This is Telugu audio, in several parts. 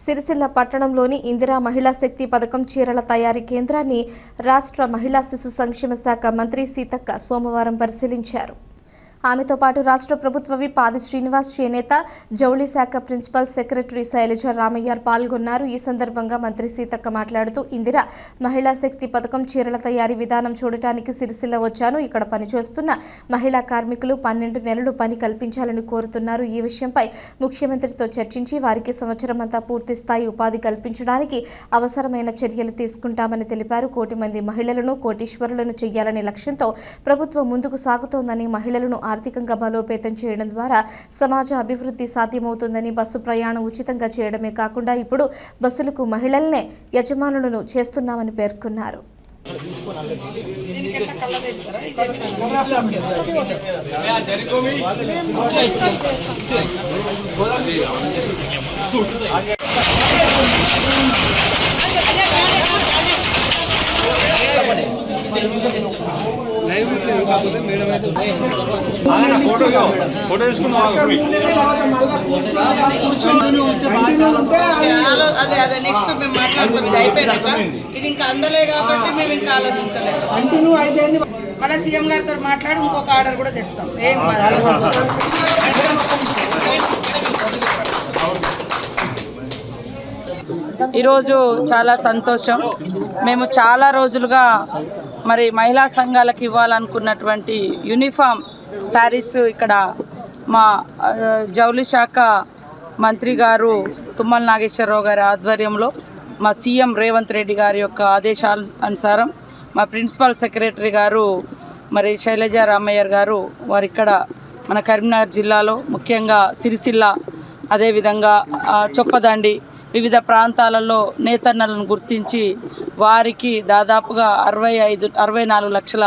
సిరిసిల్ల పట్టణంలోని ఇందిరా మహిళా శక్తి పథకం చీరల తయారీ కేంద్రాన్ని రాష్ట్ర మహిళా శిశు సంక్షేమ శాఖ మంత్రి సీతక్క సోమవారం పరిశీలించారు. ఆమెతో పాటు రాష్ట్ర ప్రభుత్వ విప్ ఆది శ్రీనివాస్, చేనేత జౌళి శాఖ ప్రిన్సిపల్ సెక్రటరీ శైలజ రామయ్యార్ పాల్గొన్నారు. ఈ సందర్భంగా మంత్రి సీతక్క మాట్లాడుతూ, ఇందిరా మహిళా శక్తి పథకం చీరల తయారీ విధానం చూడటానికి సిరిసిల్ల వచ్చాను. ఇక్కడ పనిచేస్తున్న మహిళా కార్మికులు 12 నెలలు పని కల్పించాలని కోరుతున్నారు. ఈ విషయంపై ముఖ్యమంత్రితో చర్చించి వారికి సంవత్సరం అంతా పూర్తి స్థాయి ఉపాధి కల్పించడానికి అవసరమైన చర్యలు తీసుకుంటామని తెలిపారు. 1 కోటి మంది మహిళలను కోటీశ్వరులను చేయాలనే లక్ష్యంతో ప్రభుత్వం ముందుకు సాగుతోందని, మహిళలను ఆర్థికంగా బలోపేతం చేయడం ద్వారా సమాజ అభివృద్ధి సాధ్యమవుతుందని, బస్సు ప్రయాణం ఉచితంగా చేయడమే కాకుండా ఇప్పుడు బస్సులకు మహిళలనే యజమానులను చేస్తున్నామని పేర్కొన్నారు. ఫోటో తీసుకున్నాం. అదే నెక్స్ట్ మేము మాట్లాడుతాం. ఇది అయిపోయినాక ఇది ఇంకా అందలే కాబట్టి మేము ఇంకా ఆలోచించలేదు. మళ్ళీ సీఎం గారితో మాట్లాడి ఇంకొక ఆర్డర్ కూడా తెస్తాం. ఏం ఈరోజు చాలా సంతోషం. మేము చాలా రోజులుగా మరి మహిళా సంఘాలకు ఇవ్వాలనుకున్నటువంటి యూనిఫామ్ శారీస్ ఇక్కడ మా జౌళి శాఖ మంత్రి గారు తుమ్మల నాగేశ్వరరావు గారి ఆధ్వర్యంలో, మా సీఎం రేవంత్ రెడ్డి గారి యొక్క ఆదేశాల అనుసారం మా ప్రిన్సిపల్ సెక్రటరీ గారు మరి శైలజ రామయ్యర్ గారు వారు ఇక్కడ మన కరీంనగర్ జిల్లాలో ముఖ్యంగా సిరిసిల్ల, అదేవిధంగా చొప్పదండి వివిధ ప్రాంతాలలో నేతన్నలను గుర్తించి వారికి దాదాపుగా 64 లక్షల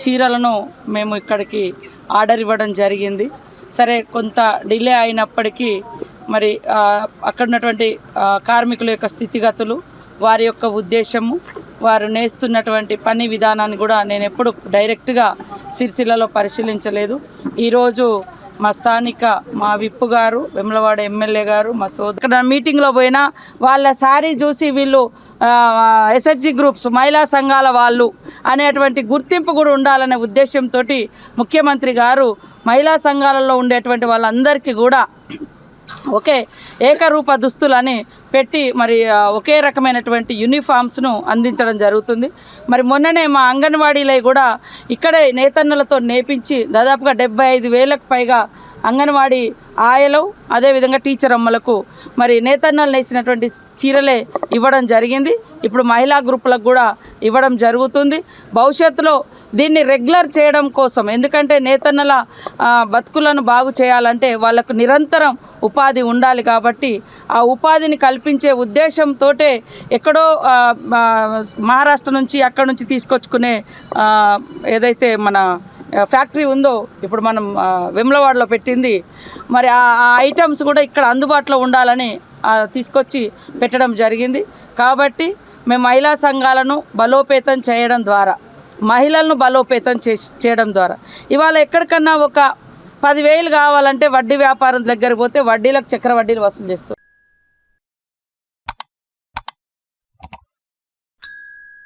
చీరలను మేము ఇక్కడికి ఆర్డర్ ఇవ్వడం జరిగింది. సరే, కొంత డిలే అయినప్పటికీ మరి అక్కడ ఉన్నటువంటి కార్మికుల యొక్క స్థితిగతులు, వారి యొక్క ఉద్దేశము, వారు నేస్తున్నటువంటి పని విధానాన్ని కూడా నేను ఎప్పుడు డైరెక్ట్గా సిరిసిల్లలో పరిశీలించలేదు. ఈరోజు మా స్థానిక మా విప్పు గారు, వెమ్లవాడ ఎమ్మెల్యే గారు, మా ఇక్కడ మీటింగ్లో పోయినా వాళ్ళ శారీ చూసి వీళ్ళు ఎస్హెచ్జి గ్రూప్స్ మహిళా సంఘాల వాళ్ళు అనేటువంటి గుర్తింపు కూడా ఉండాలనే ఉద్దేశంతో ముఖ్యమంత్రి గారు మహిళా సంఘాలలో ఉండేటువంటి వాళ్ళందరికీ కూడా ఒకే ఏకరూప దుస్తులని పెట్టి మరి ఒకే రకమైనటువంటి యూనిఫామ్స్ను అందించడం జరుగుతుంది. మరి మొన్ననే మా అంగన్వాడీలో కూడా ఇక్కడే నేతన్నలతో నేపించి దాదాపుగా 75,000కు పైగా అంగన్వాడీ ఆయలు, అదేవిధంగా టీచర్ అమ్మలకు మరి నేతన్నలు నేసినటువంటి చీరలే ఇవ్వడం జరిగింది. ఇప్పుడు మహిళా గ్రూపులకు కూడా ఇవ్వడం జరుగుతుంది. భవిష్యత్తులో దీన్ని రెగ్యులర్ చేయడం కోసం, ఎందుకంటే నేతన్నల బతుకులను బాగు చేయాలంటే వాళ్ళకు నిరంతరం ఉపాధి ఉండాలి కాబట్టి ఆ ఉపాధిని కల్పించే ఉద్దేశంతో ఎక్కడో మహారాష్ట్ర నుంచి అక్కడ నుంచి తీసుకొచ్చుకునే ఏదైతే మన ఫ్యాక్టరీ ఉందో ఇప్పుడు మనం వెమ్లవాడలో పెట్టింది, మరి ఆ ఐటమ్స్ కూడా ఇక్కడ అందుబాటులో ఉండాలని తీసుకొచ్చి పెట్టడం జరిగింది. కాబట్టి మేము మహిళా సంఘాలను బలోపేతం చేయడం ద్వారా, మహిళలను బలోపేతం చేయడం ద్వారా ఇవాళ ఎక్కడికన్నా ఒక 10,000 కావాలంటే వడ్డీ వ్యాపారం దగ్గర పోతే వడ్డీలకు చక్రవడ్డీలు వసూలు చేస్తారు.